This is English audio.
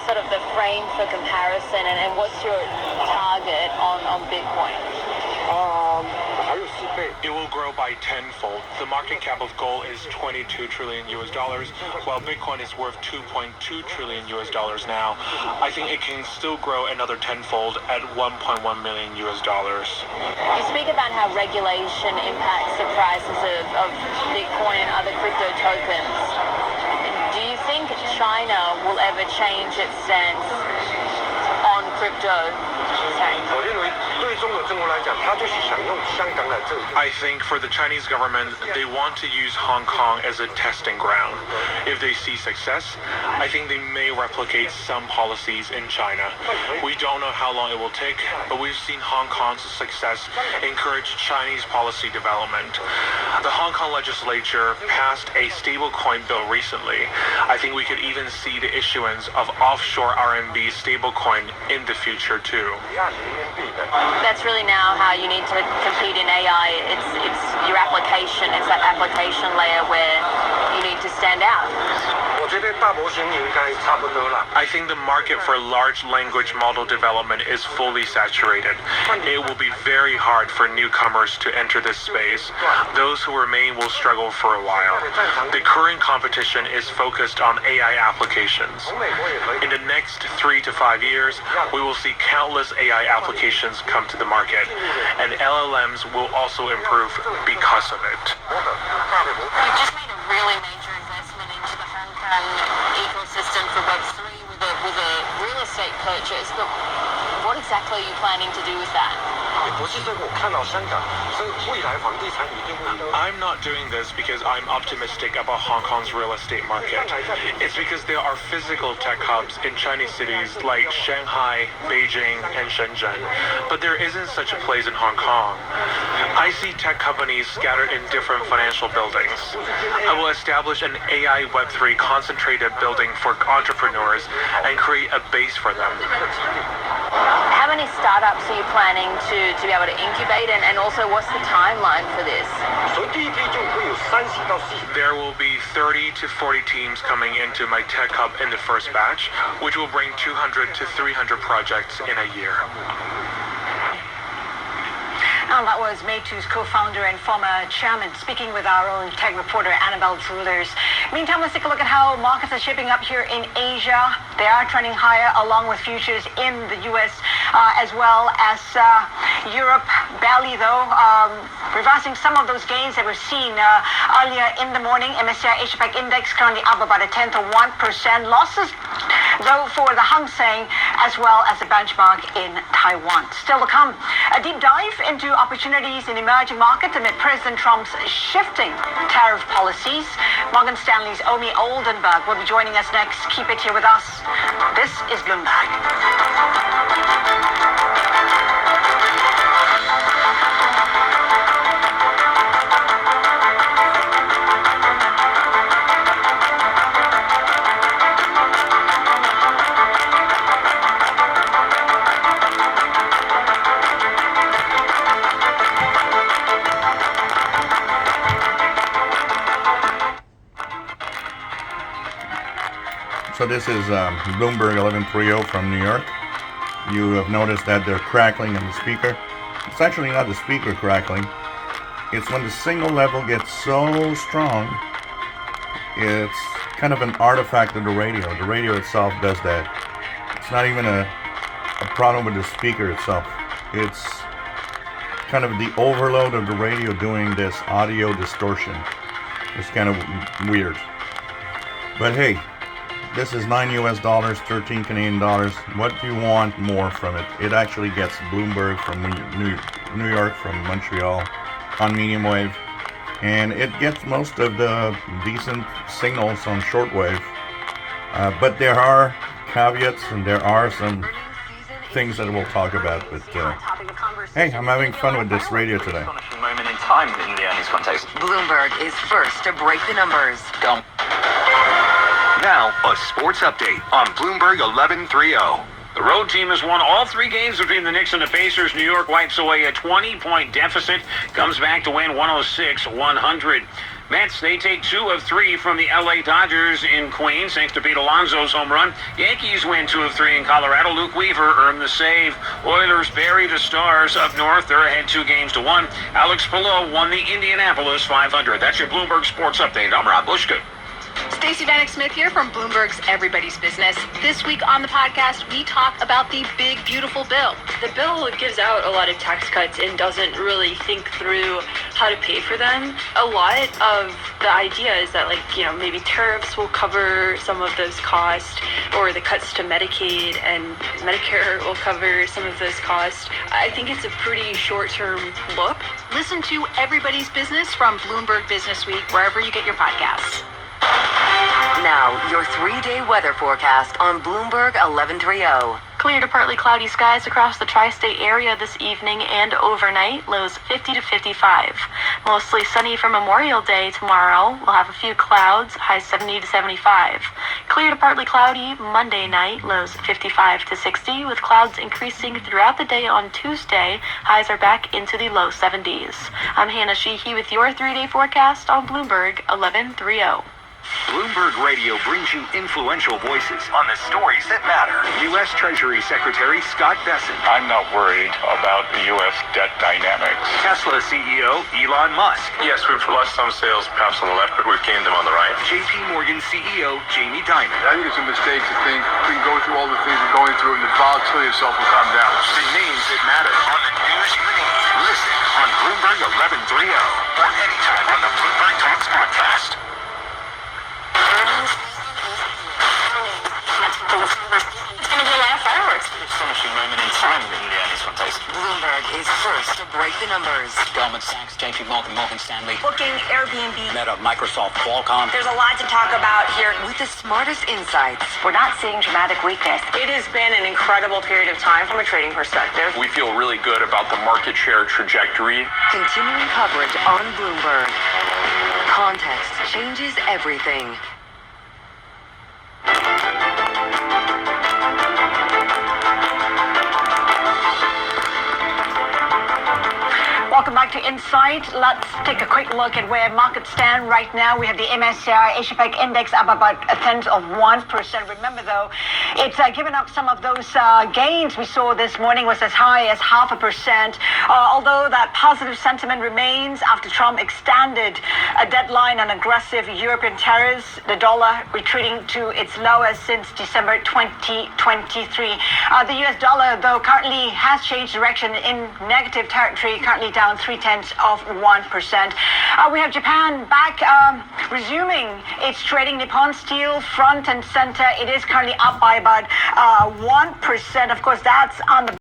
sort of the frame for comparison, and what's your target on Bitcoin? It will grow by tenfold. The market cap of gold is $22 trillion US, while Bitcoin is worth $2.2 trillion US now. I think it can still grow another tenfold at $1.1 million US. You speak about how regulation impacts the prices of Bitcoin and other crypto tokens. Do you think China will ever change its stance on crypto? I think for the Chinese government, they want to use Hong Kong as a testing ground. If they see success, I think they may replicate some policies in China. We don't know how long it will take, but we've seen Hong Kong's success encourage Chinese policy development. The Hong Kong legislature passed a stablecoin bill recently. I think we could even see the issuance of offshore RMB stablecoin in the future too. That's really now how you need to compete in AI. It's your application. It's that application layer where you need to stand out. I think the market for large language model development is fully saturated. It will be very hard for newcomers to enter this space. Those who remain will struggle for a while. The current competition is focused on AI applications. In the next 3 to 5 years, we will see countless AI applications come to the market, and LLMs will also improve because of it. You've just made a really major investment into the Hong Kong ecosystem for Web3 with a real estate purchase, but what exactly are you planning to do with that? I'm not doing this because I'm optimistic about Hong Kong's real estate market. It's because there are physical tech hubs in Chinese cities like Shanghai, Beijing, and Shenzhen, but there isn't such a place in Hong Kong. I see tech companies scattered in different financial buildings. I will establish an AI Web3 concentrated building for entrepreneurs and create a base for them. How many startups are you planning to be able to incubate, and also what's the timeline for this? There will be 30 to 40 teams coming into my tech hub in the first batch, which will bring 200 to 300 projects in a year. And that was Meitu's co-founder and former chairman speaking with our own tech reporter Annabelle Drulers. Meantime, let's take a look at how markets are shaping up here in Asia. They are trending higher along with futures in the U.S. As well as Europe. Barely though, reversing some of those gains that we've seen earlier in the morning. MSCI Asia-Pac Index currently up about 1/10 of 1%. Losses though for the Hang Seng as well as the benchmark in Taiwan. Still to come, a deep dive into opportunities in emerging markets amid President Trump's shifting tariff policies. Morgan Stanley's Omi Oldenburg will be joining us next. Keep it here with us. This is Bloomberg. So this is Bloomberg 1130 from New York. You have noticed that they're crackling in the speaker. It's actually not the speaker crackling. It's when the signal level gets so strong, it's kind of an artifact of the radio. The radio itself does that. It's not even a problem with the speaker itself. It's kind of the overload of the radio doing this audio distortion. It's kind of weird. But hey, this is $9 US, 13 Canadian dollars. What do you want more from it? It actually gets Bloomberg from New York, from Montreal on medium wave. And it gets most of the decent signals on shortwave. But there are caveats and there are some things that we'll talk about. But hey, I'm having fun with this radio today. Moment in time in the earnings context. Bloomberg is first to break the numbers. Now, a sports update on Bloomberg 1130. The road team has won all 3 games between the Knicks and the Pacers. New York wipes away a 20-point deficit, comes back to win 106-100. Mets, they take 2 of 3 from the LA Dodgers in Queens, thanks to Pete Alonso's home run. Yankees win 2 of 3 in Colorado. Luke Weaver earned the save. Oilers bury the Stars up north. They're ahead 2-1. Alex Pillow won the Indianapolis 500. That's your Bloomberg Sports Update. I'm Rob Bushka. Stacey Vanek Smith here from Bloomberg's Everybody's Business. This week on the podcast, we talk about the big, beautiful bill. The bill gives out a lot of tax cuts and doesn't really think through how to pay for them. A lot of the idea is that, maybe tariffs will cover some of those costs, or the cuts to Medicaid and Medicare will cover some of those costs. I think it's a pretty short-term look. Listen to Everybody's Business from Bloomberg Business Week, wherever you get your podcasts. Now, your 3-day weather forecast on Bloomberg 1130. Clear to partly cloudy skies across the tri-state area this evening and overnight, lows 50 to 55. Mostly sunny for Memorial Day tomorrow. We'll have a few clouds, highs 70 to 75. Clear to partly cloudy Monday night, lows 55 to 60, with clouds increasing throughout the day on Tuesday. Highs are back into the low 70s. I'm Hannah Sheehy with your 3-day forecast on Bloomberg 1130. Bloomberg Radio brings you influential voices on the stories that matter. U.S. Treasury Secretary Scott Bessent. I'm not worried about the U.S. debt dynamics. Tesla CEO Elon Musk. Yes, we've lost some sales perhaps on the left, but we've gained them on the right. J.P. Morgan CEO Jamie Dimon. I think it's a mistake to think we can go through all the things we're going through and the volatility itself will come down. The names that matter on the news you need. Listen on Bloomberg 1130 or anytime on the Bloomberg Talks podcast. It's going to be a lot of fireworks. Astonishing moment in time in the earnings contest. Bloomberg is first to break the numbers. Goldman Sachs, JP Morgan, Morgan Stanley. Booking, Airbnb. Meta, Microsoft, Qualcomm. There's a lot to talk about here with the smartest insights. We're not seeing dramatic weakness. It has been an incredible period of time from a trading perspective. We feel really good about the market share trajectory. Continuing coverage on Bloomberg. Context changes everything. Welcome back to Insight. Let's take a quick look at where markets stand right now. We have the MSCI Asia Pac Index up about 0.1%. Remember, though, it's given up some of those gains we saw this morning, was as high as 0.5%. Although that positive sentiment remains after Trump extended a deadline on aggressive European tariffs, the dollar retreating to its lowest since December 2023. The US dollar, though, currently has changed direction in negative territory, currently down 0.3%. We have Japan back resuming its trading. Nippon Steel front and center. It is currently up by about 1%. Of course, that's on the